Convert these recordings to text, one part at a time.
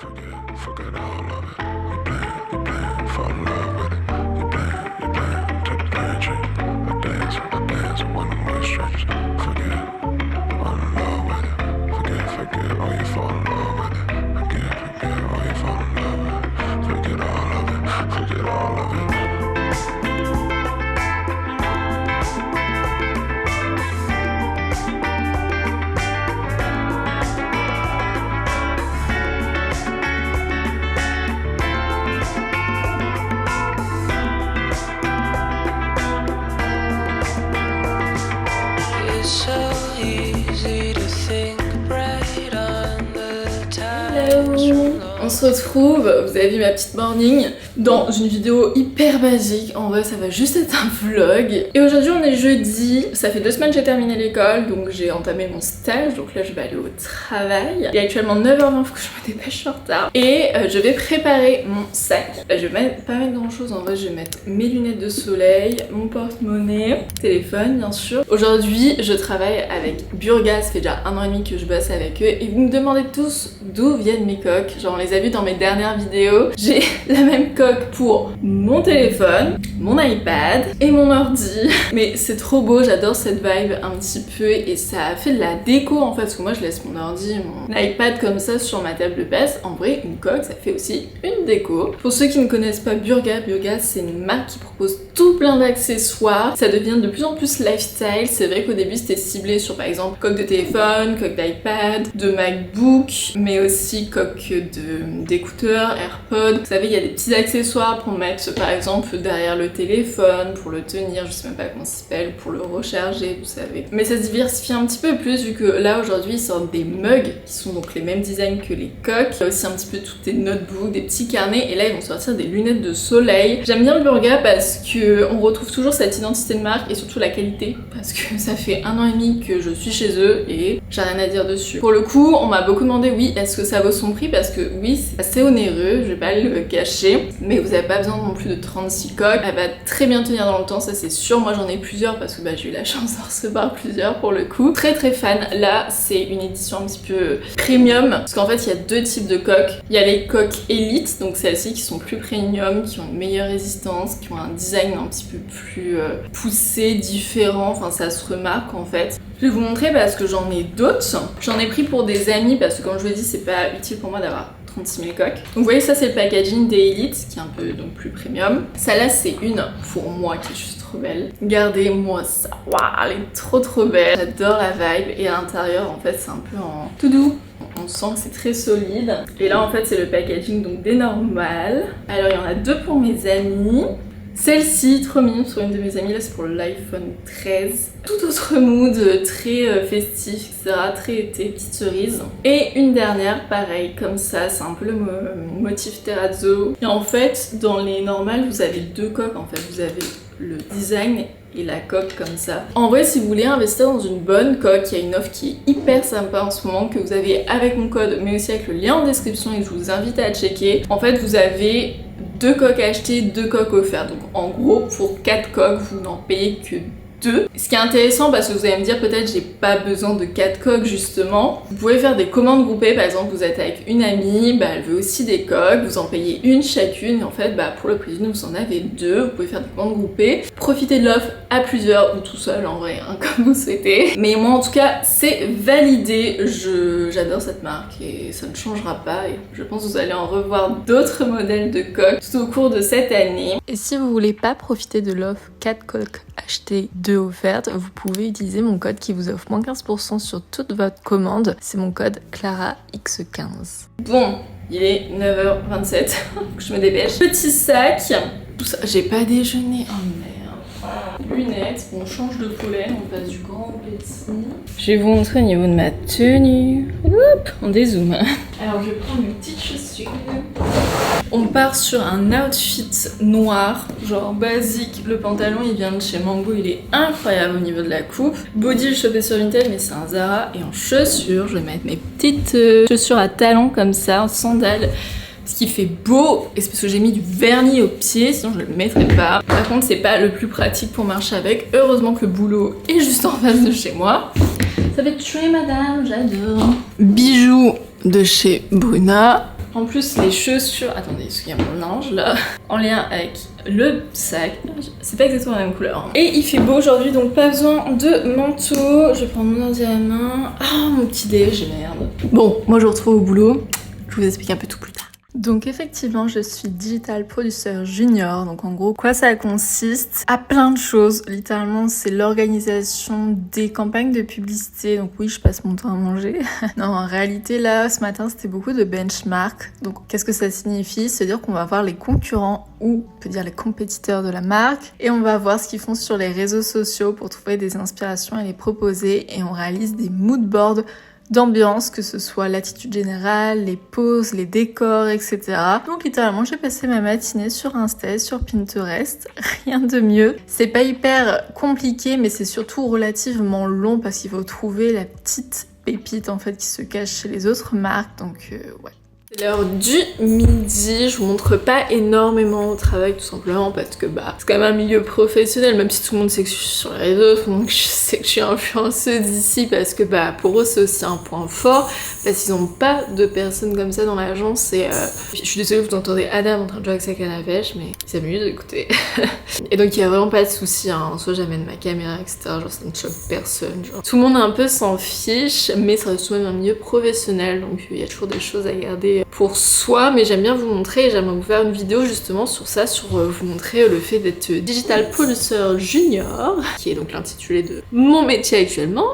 Forget all of it. You plan, fall in love with it. You plan, take the plan change. I dance with one of my strings. Forget, fall in love with it. Forget, oh you fall in love with it. Forget, oh you fall in love with it. Forget all of it, forget all of it. On se retrouve, vous avez vu ma petite morning, dans une vidéo hyper basique. En vrai ça va juste être un vlog. Et aujourd'hui on est jeudi, ça fait 2 semaines que j'ai terminé l'école, donc j'ai entamé mon stage, donc là je vais aller au travail. Il est actuellement 9h20, faut que je me dépêche, je suis en retard. Et je vais préparer mon sac. Je vais pas mettre grand chose, en vrai je vais mettre mes lunettes de soleil, mon porte-monnaie, téléphone bien sûr. Aujourd'hui je travaille avec Burga, ça fait déjà 1 an et demi que je bosse avec eux. Et vous me demandez tous d'où viennent mes coques. Genre on les a vus dans mes dernières vidéos. J'ai la même coque pour mon téléphone, mon iPad et mon ordi. Mais c'est trop beau, j'adore cette vibe un petit peu et ça a fait de la déco en fait. Parce que moi je laisse mon ordi, mon iPad comme ça sur ma table basse. En vrai une coque ça fait aussi une déco. Pour ceux qui ne connaissent pas Burga, Burga c'est une marque qui propose tout plein d'accessoires. Ça devient de plus en plus lifestyle. C'est vrai qu'au début c'était ciblé sur par exemple coque de téléphone, coque d'iPad, de MacBook, mais aussi coque d'écouteurs, AirPods. Vous savez, il y a des petits accessoires pour mettre par exemple derrière le téléphone, pour le tenir, je sais même pas comment ça s'appelle, pour le recharger, vous savez. Mais ça se diversifie un petit peu plus vu que là aujourd'hui ils sortent des mugs qui sont donc les mêmes designs que les coques. Il y a aussi un petit peu toutes des notebooks, des petits carnets et là ils vont sortir des lunettes de soleil. J'aime bien le Burga parce que on retrouve toujours cette identité de marque et surtout la qualité parce que ça fait 1 an et demi que je suis chez eux et j'ai rien à dire dessus. Pour le coup, on m'a beaucoup demandé oui, est-ce que ça vaut son prix parce que oui, c'est assez onéreux, je vais pas le cacher, mais vous avez pas besoin non plus de 36 coques. Elle va très bien tenir dans le temps, ça c'est sûr. Moi j'en ai plusieurs parce que j'ai eu la chance d'en recevoir plusieurs pour le coup. Très très fan. Là c'est une édition un petit peu premium parce qu'en fait il y a 2 types de coques. Il y a les coques élites, donc celles-ci qui sont plus premium, qui ont une meilleure résistance, qui ont un design un petit peu plus poussé, différent, enfin ça se remarque en fait. Je vais vous montrer parce que j'en ai d'autres. J'en ai pris pour des amis parce que comme je vous l'ai dit c'est pas utile pour moi d'avoir 36 000 coques. Donc vous voyez ça c'est le packaging des Elite qui est un peu donc plus premium. Celle-là c'est une pour moi qui est juste trop belle. Regardez-moi ça. Waouh, elle est trop belle. J'adore la vibe et à l'intérieur en fait c'est un peu en tout doux. On sent que c'est très solide. Et là en fait c'est le packaging donc des normales. Alors il y en a 2 pour mes amis. Celle-ci, trop mignonne sur une de mes amies, là c'est pour l'iPhone 13. Tout autre mood, très festif, etc. Très été, petite cerise. Et une dernière, pareil, comme ça, c'est un peu le motif terrazzo. Et en fait, dans les normales, vous avez 2 coques en fait. Vous avez le design et la coque comme ça. En vrai, si vous voulez investir dans une bonne coque, il y a une offre qui est hyper sympa en ce moment que vous avez avec mon code, mais aussi avec le lien en description et que je vous invite à checker. En fait, vous avez 2 coques achetées, 2 coques offertes. Donc en gros, pour 4 coques, vous n'en payez que 2. Ce qui est intéressant parce que vous allez me dire peut-être j'ai pas besoin de 4 coques justement. Vous pouvez faire des commandes groupées, par exemple vous êtes avec une amie, elle veut aussi des coques, vous en payez une chacune et en fait pour le prix d'une vous en avez 2, vous pouvez faire des commandes groupées. Profitez de l'offre à plusieurs ou tout seul en vrai, comme vous souhaitez. Mais moi en tout cas c'est validé, j'adore cette marque et ça ne changera pas et je pense que vous allez en revoir d'autres modèles de coques tout au cours de cette année. Et si vous voulez pas profiter de l'offre 4 coques achetées, 2 offertes, vous pouvez utiliser mon code qui vous offre moins 15% sur toute votre commande. C'est mon code ClaraX15. Bon, il est 9h27, je me dépêche. Petit sac, tout ça, j'ai pas déjeuné, oh merde. Lunettes, on change de pollen, on passe du grand au petit. Je vais vous montrer au niveau de ma tenue. Hop, on dézoome. Alors je vais prendre mes petites chaussures. On part sur un outfit noir, genre basique. Le pantalon il vient de chez Mango, il est incroyable au niveau de la coupe. Body je chopé sur Vinted mais c'est un Zara. Et en chaussures, je vais mettre mes petites chaussures à talons comme ça, en sandales. Ce qui fait beau, et c'est parce que j'ai mis du vernis aux pieds, sinon je le mettrais pas. Par contre c'est pas le plus pratique pour marcher avec. Heureusement que le boulot est juste en face de chez moi. Ça fait très madame, j'adore. Bijoux de chez Bruna. En plus les chaussures, attendez, parce qu'il y a mon ange là, en lien avec le sac, c'est pas exactement la même couleur. Et il fait beau aujourd'hui donc pas besoin de manteau. Je vais prendre mon ordi à la main. Ah mon petit déj, merde. Bon, moi je vous retrouve au boulot, je vous explique un peu tout plus tard. Donc effectivement, je suis digital producer junior. Donc en gros, quoi ça consiste? À plein de choses. Littéralement, c'est l'organisation des campagnes de publicité. Donc oui, je passe mon temps à manger. Non, en réalité, là, ce matin, c'était beaucoup de benchmark. Donc qu'est-ce que ça signifie? C'est-à-dire qu'on va voir les concurrents ou on peut dire les compétiteurs de la marque et on va voir ce qu'ils font sur les réseaux sociaux pour trouver des inspirations et les proposer. Et on réalise des mood boards d'ambiance, que ce soit l'attitude générale, les poses, les décors, etc. Donc littéralement, j'ai passé ma matinée sur Insta, sur Pinterest, rien de mieux. C'est pas hyper compliqué, mais c'est surtout relativement long parce qu'il faut trouver la petite pépite en fait qui se cache chez les autres marques, donc ouais. C'est l'heure du midi, je vous montre pas énormément au travail tout simplement parce que c'est quand même un milieu professionnel, même si tout le monde sait que je suis sur les réseaux, tout le monde sait que je suis influenceuse d'ici parce que pour eux c'est aussi un point fort parce qu'ils n'ont pas de personnes comme ça dans l'agence et je suis désolée vous entendez Adam en train de jouer avec sa canne à pêche mais c'est mieux d'écouter. Et donc il y a vraiment pas de souci, hein. Soit j'amène ma caméra etc, genre ça ne choque personne, genre. Tout le monde un peu s'en fiche mais ça reste tout de même un milieu professionnel donc il y a toujours des choses à garder pour soi, mais j'aime bien vous montrer et j'aimerais vous faire une vidéo justement sur ça, sur vous montrer le fait d'être digital producer junior, qui est donc l'intitulé de mon métier actuellement,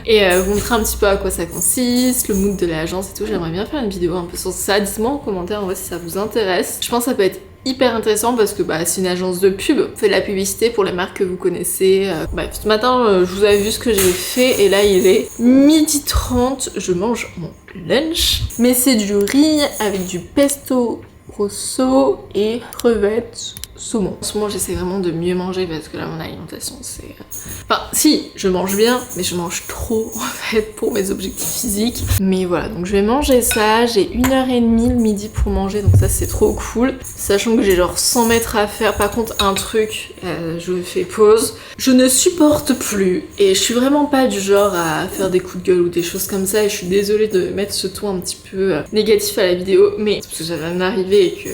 et vous montrer un petit peu à quoi ça consiste, le mood de l'agence et tout. J'aimerais bien faire une vidéo un peu sur ça, dites-moi en commentaire en vrai si ça vous intéresse. Je pense que ça peut être hyper intéressant parce que c'est une agence de pub, on fait de la publicité pour les marques que vous connaissez. Ce matin je vous avais vu ce que j'ai fait et là il est 12h30, je mange mon lunch, mais c'est du riz avec du pesto rosso et crevettes saumon. En ce moment j'essaie vraiment de mieux manger parce que là mon alimentation c'est... Enfin si, je mange bien mais je mange trop en fait pour mes objectifs physiques. Mais voilà, donc je vais manger ça, j'ai 1h30 le midi pour manger donc ça c'est trop cool. Sachant que j'ai genre 100 mètres à faire, par contre un truc, je fais pause. Je ne supporte plus et je suis vraiment pas du genre à faire des coups de gueule ou des choses comme ça et je suis désolée de mettre ce ton un petit peu négatif à la vidéo mais c'est parce que ça vient d'arriver et que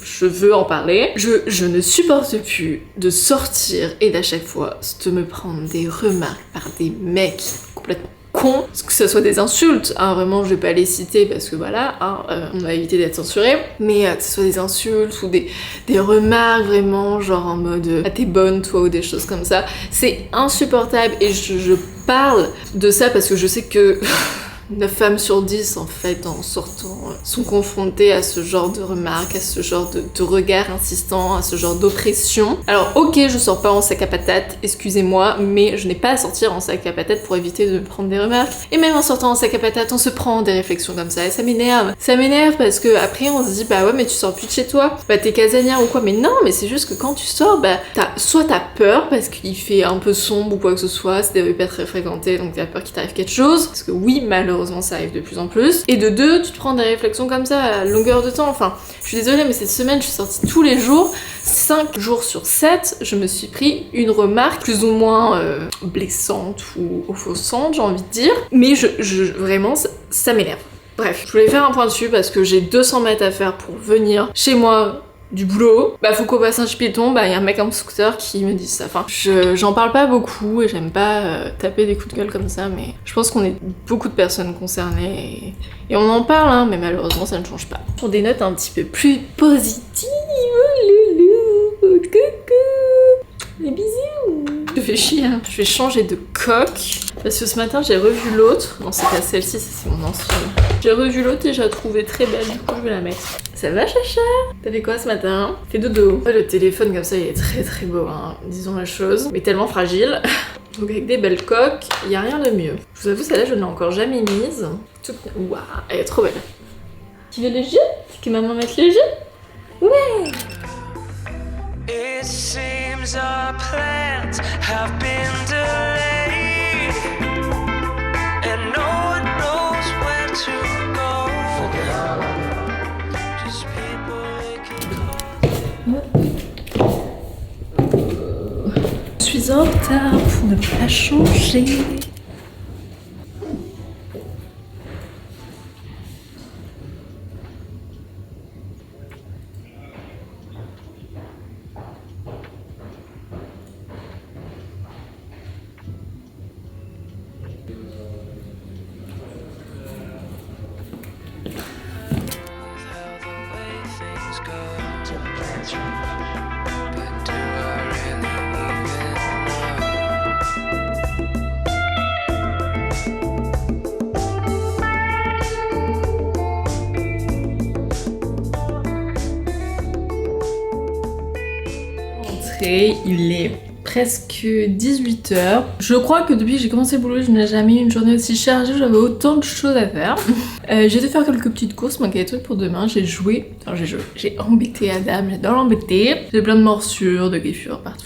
je veux en parler. Je ne supporte plus de sortir et d'à chaque fois de me prendre des remarques par des mecs complètement cons, que ce soit des insultes, hein, vraiment je vais pas les citer parce que voilà, on va éviter d'être censuré, mais que ce soit des insultes ou des remarques vraiment genre en mode ah t'es bonne toi ou des choses comme ça, c'est insupportable et je parle de ça parce que je sais que 9 femmes sur 10 en fait en sortant sont confrontées à ce genre de remarques, à ce genre de regard insistant, à ce genre d'oppression. Alors ok, je sors pas en sac à patates, excusez-moi, mais je n'ai pas à sortir en sac à patates pour éviter de me prendre des remarques. Et même en sortant en sac à patates, on se prend des réflexions comme ça et ça m'énerve. Ça m'énerve parce que après on se dit ouais mais tu sors plus de chez toi, t'es casanière ou quoi, mais non, mais c'est juste que quand tu sors, soit t'as peur parce qu'il fait un peu sombre ou quoi que ce soit, c'est des rues pas très fréquentées donc t'as peur qu'il t'arrive quelque chose, parce que oui malheureusement ça arrive de plus en plus. Et de deux, tu te prends des réflexions comme ça à longueur de temps. Enfin, je suis désolée, mais cette semaine, je suis sortie tous les jours. 5 jours sur 7, je me suis pris une remarque plus ou moins blessante ou offensante, j'ai envie de dire. Mais vraiment, ça m'énerve. Bref, je voulais faire un point dessus parce que j'ai 200 mètres à faire pour venir chez moi du boulot. Faut qu'on passe un piéton, y a un mec en scooter qui me dit ça. Enfin, j'en parle pas beaucoup et j'aime pas taper des coups de gueule comme ça, mais je pense qu'on est beaucoup de personnes concernées et on en parle, hein, mais malheureusement ça ne change pas. Pour des notes un petit peu plus positives, loulou, coucou, les bisous. Je fais chier, hein. Je vais changer de coque parce que ce matin j'ai revu l'autre. Non, c'est pas celle-ci, c'est mon ancienne. J'ai revu l'autre et je la trouvais très belle, du coup je vais la mettre. Ça va chacha? T'as fait quoi ce matin? Fait dodo. Le téléphone comme ça il est très très beau, hein, disons la chose, mais tellement fragile. Donc avec des belles coques, il y a rien de mieux. Je vous avoue, celle-là je ne l'ai encore jamais mise. Waouh, elle est trop belle. Tu veux le jeu? Que maman mette le jeu? Ouais. It seems our plans have been delayed and no one knows where to go. Just people Je suis en retard pour ne pas changer. But do I really even know? Il est presque 18h. Je crois que depuis que j'ai commencé le boulot, je n'ai jamais eu une journée aussi chargée, j'avais autant de choses à faire. J'ai dû faire quelques petites courses, manquait des trucs pour demain, j'ai embêté Adam, j'adore l'embêter. J'ai plein de morsures, de griffures partout.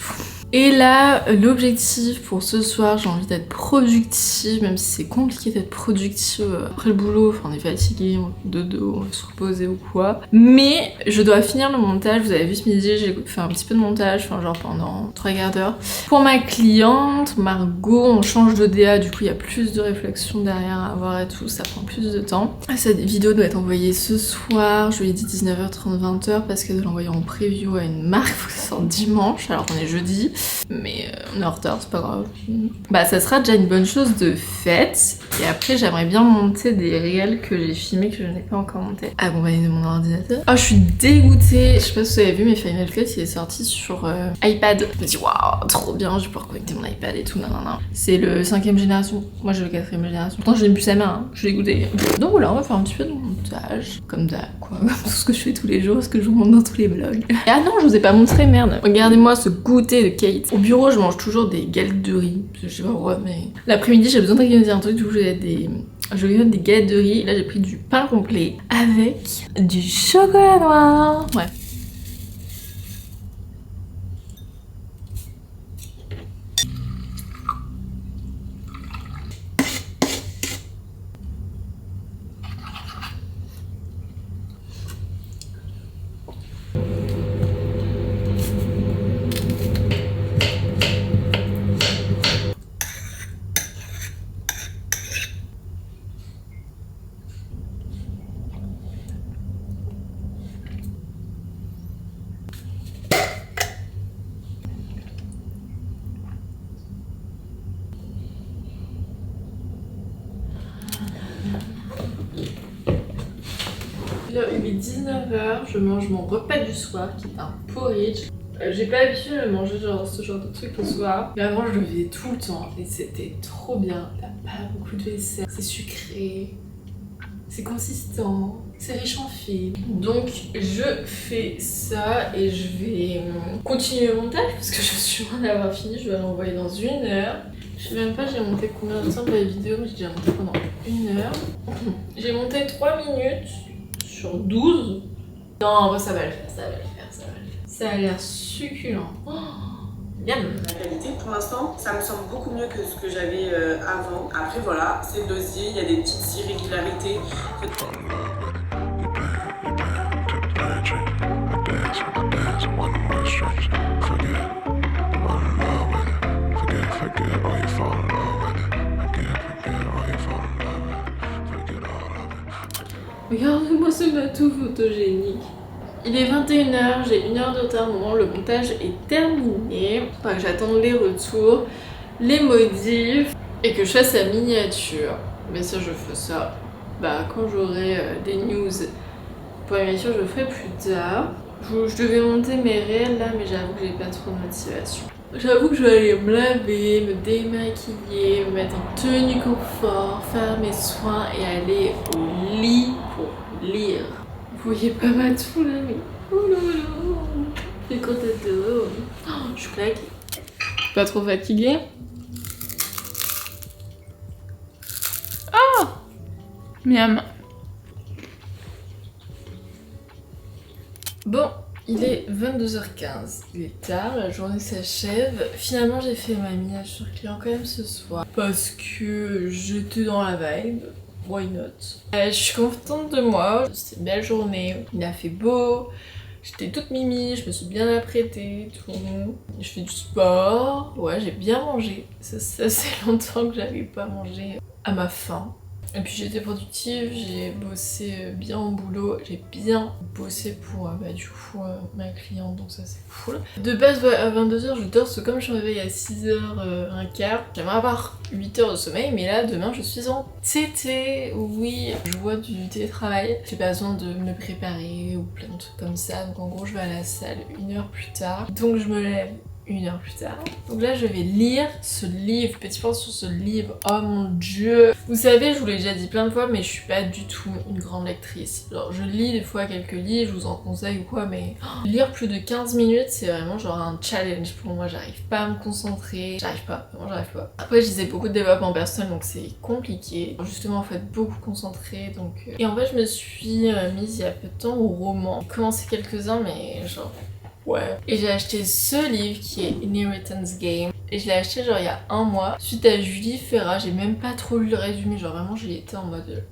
Et là, l'objectif pour ce soir, j'ai envie d'être productive, même si c'est compliqué d'être productive après le boulot, enfin on est fatigué, on fait dodo, on va se reposer ou quoi. Mais je dois finir le montage, vous avez vu ce midi, j'ai fait un petit peu de montage, enfin genre pendant 3 quarts d'heure. Pour ma cliente, Margot, on change de DA, du coup il y a plus de réflexion derrière à avoir et tout, ça prend plus de temps. Cette vidéo doit être envoyée ce soir, je lui ai dit 19h30, 20h parce qu'elle doit l'envoyer en preview à une marque, faut que ça sorte dimanche, alors on est jeudi. Mais on est en retard, c'est pas grave. Bah ça sera déjà une bonne chose de faite. Et après j'aimerais bien monter des réels que j'ai filmés que je n'ai pas encore monté. Ah bon bah il est de mon ordinateur. Oh je suis dégoûtée. Je sais pas si vous avez vu mais Final Cut il est sorti sur iPad. Je me dis waouh trop bien, je vais pouvoir connecter mon iPad et tout. Non. C'est le 5ème génération. Moi j'ai le 4ème génération. Pourtant j'ai même plus sa main, hein. Je suis dégoûtée. Donc voilà on va faire un petit peu de montage. Comme d'hab quoi. Tout ce que je fais tous les jours, ce que je vous montre dans tous les vlogs. Et ah non je vous ai pas montré merde. Regardez-moi ce goûter de Kate. Au bureau, je mange toujours des galettes de riz. Je sais pas pourquoi, mais l'après-midi, j'ai besoin de grignoter un truc. Du coup, je grignote des galettes de riz. Et là, j'ai pris du pain complet avec du chocolat noir. Ouais. Là, il est 19h, je mange mon repas du soir qui est un porridge. J'ai pas l'habitude de manger ce genre de truc le soir. Mais avant, je le faisais tout le temps et c'était trop bien. T'as pas beaucoup de vaisselle, c'est sucré, c'est consistant, c'est riche en fibres. Donc, je fais ça et je vais continuer le montage parce que je suis loin d'avoir fini. Je vais l'envoyer dans 1 heure. Je sais même pas j'ai monté combien de temps pour la vidéo, mais j'ai déjà monté pendant 1 heure. J'ai monté 3 minutes sur 12. Non, en vrai, ça va le faire, ça va le faire, ça va le faire. Ça a l'air succulent. Oh, bien. La qualité, pour l'instant, ça me semble beaucoup mieux que ce que j'avais avant. Après, voilà, c'est dosier, il y a des petites irrégularités. Fall in love with it. You bang, take the magic. I dance, one way strings. Forget, fall in love with it. Forget, or you fall in love with it. Forget, or you fall in love with it. Forget all of it. Regardez-moi ce bateau photogénique. Il est 21h, j'ai 1 heure de retard au moment où le montage est terminé. Enfin, j'attends les retours, les modifs et que je fasse la miniature. Mais ça, je fais ça quand j'aurai des news pour l'émission, je le ferai plus tard. Je devais monter mes réels là, mais j'avoue que j'ai pas trop de motivation. J'avoue que je vais aller me laver, me démaquiller, me mettre en tenue confort, faire mes soins et aller au lit pour lire. Vous voyez pas ma toux là, mais oh là là, j'ai quand t'es dehors. Oh, je suis claquée. Pas trop fatiguée? Oh, miam. Bon, il est 22h15, il est tard, la journée s'achève. Finalement j'ai fait ma miniature client quand même ce soir parce que j'étais dans la vibe, why not. Je suis contente de moi, c'était une belle journée, il a fait beau, j'étais toute mimi, je me suis bien apprêtée, tout. Je fais du sport, ouais j'ai bien mangé, ça fait longtemps que j'avais pas mangé à ma faim. Et puis j'étais productive, j'ai bossé bien au boulot, j'ai bien bossé pour du coup ma cliente, donc ça c'est cool. De base à 22h je dors, parce que comme je me réveille à 6h15, j'aimerais avoir 8 heures de sommeil, mais là demain je suis en TT, oui, je vois du télétravail, j'ai pas besoin de me préparer ou plein de trucs comme ça, donc en gros je vais à la salle 1 heure plus tard, donc je me lève 1 heure plus tard. Donc là je vais lire ce livre, petit point sur ce livre, oh mon dieu. Vous savez, je vous l'ai déjà dit plein de fois, mais je suis pas du tout une grande lectrice. Genre je lis des fois quelques livres, je vous en conseille ou quoi, mais lire plus de 15 minutes c'est vraiment genre un challenge pour moi, j'arrive pas à me concentrer, j'arrive pas, vraiment j'arrive pas. Après je lisais beaucoup de développement personnel donc c'est compliqué, justement faut être beaucoup concentré donc... Et en fait je me suis mise il y a peu de temps au roman. J'ai commencé quelques-uns mais genre... Ouais. Et j'ai acheté ce livre qui est Inheritance Game. Et je l'ai acheté genre il y a 1 mois. Suite à Julie Ferrat, j'ai même pas trop lu le résumé. Genre vraiment j'y étais en mode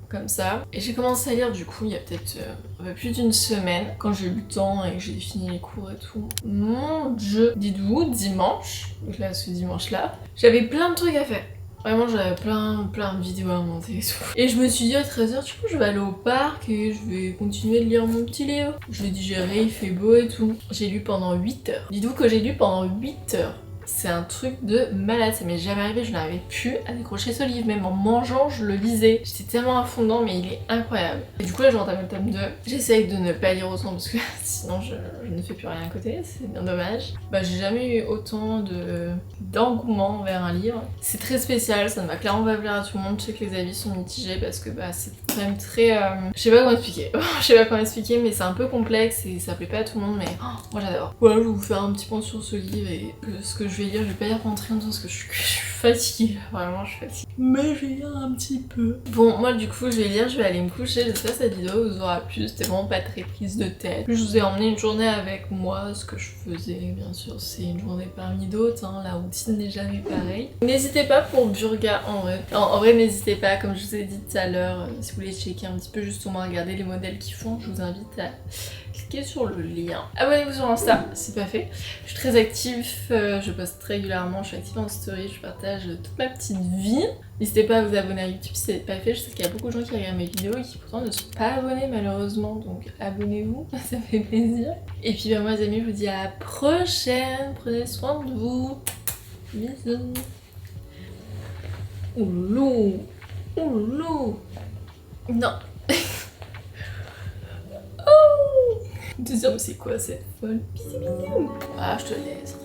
comme ça. Et j'ai commencé à lire du coup il y a peut-être un peu plus d'1 semaine. Quand j'ai eu le temps et que j'ai fini les cours et tout. Mon dieu. Dites-vous, dimanche, donc là ce dimanche là, j'avais plein de trucs à faire. Vraiment j'avais plein de vidéos à monter et tout. Et je me suis dit à 13h, du coup je vais aller au parc et je vais continuer de lire mon petit livre. Je vais digérer, il fait beau et tout. J'ai lu pendant 8 heures. Dites-vous que j'ai lu pendant 8 heures. C'est un truc de malade, ça m'est jamais arrivé, je n'arrivais plus à décrocher ce livre, même en mangeant je le lisais. J'étais tellement à fond dedans mais il est incroyable. Et du coup là j'entame le tome 2, j'essaye de ne pas lire autant parce que sinon je ne fais plus rien à côté, c'est bien dommage. Bah j'ai jamais eu autant d'engouement vers un livre. C'est très spécial, ça ne va clairement pas plaire à tout le monde, je sais que les avis sont mitigés parce que bah c'est quand même très... Je sais pas comment expliquer, je sais pas comment expliquer mais c'est un peu complexe et ça plaît pas à tout le monde mais moi j'adore. Voilà, je vais vous faire un petit point sur ce livre et ce que je vais lire, je vais pas lire pendant très longtemps parce que je suis fatiguée, vraiment je suis fatiguée. Mais je vais lire un petit peu. Bon, moi du coup je vais lire, je vais aller me coucher, j'espère que cette vidéo vous aura plu, c'était vraiment pas très prise de tête. Je vous ai emmené une journée avec moi, ce que je faisais bien sûr c'est une journée parmi d'autres, hein, la routine n'est jamais pareille. N'hésitez pas pour Burga en vrai. Non, en vrai n'hésitez pas, comme je vous ai dit tout à l'heure, si vous voulez checker un petit peu justement regarder les modèles qu'ils font, je vous invite à cliquez sur le lien. Abonnez-vous sur Insta, c'est pas fait. Je suis très active, je poste très régulièrement, je suis active en story, je partage toute ma petite vie. N'hésitez pas à vous abonner à YouTube si c'est pas fait, je sais qu'il y a beaucoup de gens qui regardent mes vidéos et qui pourtant ne sont pas abonnés malheureusement, donc abonnez-vous, ça fait plaisir. Et puis moi les amis, je vous dis à la prochaine, prenez soin de vous. Bisous. Oulou, oulou. Non. Deuxième, c'est quoi cette folle? Bisous, bisous. Ah, je te laisse.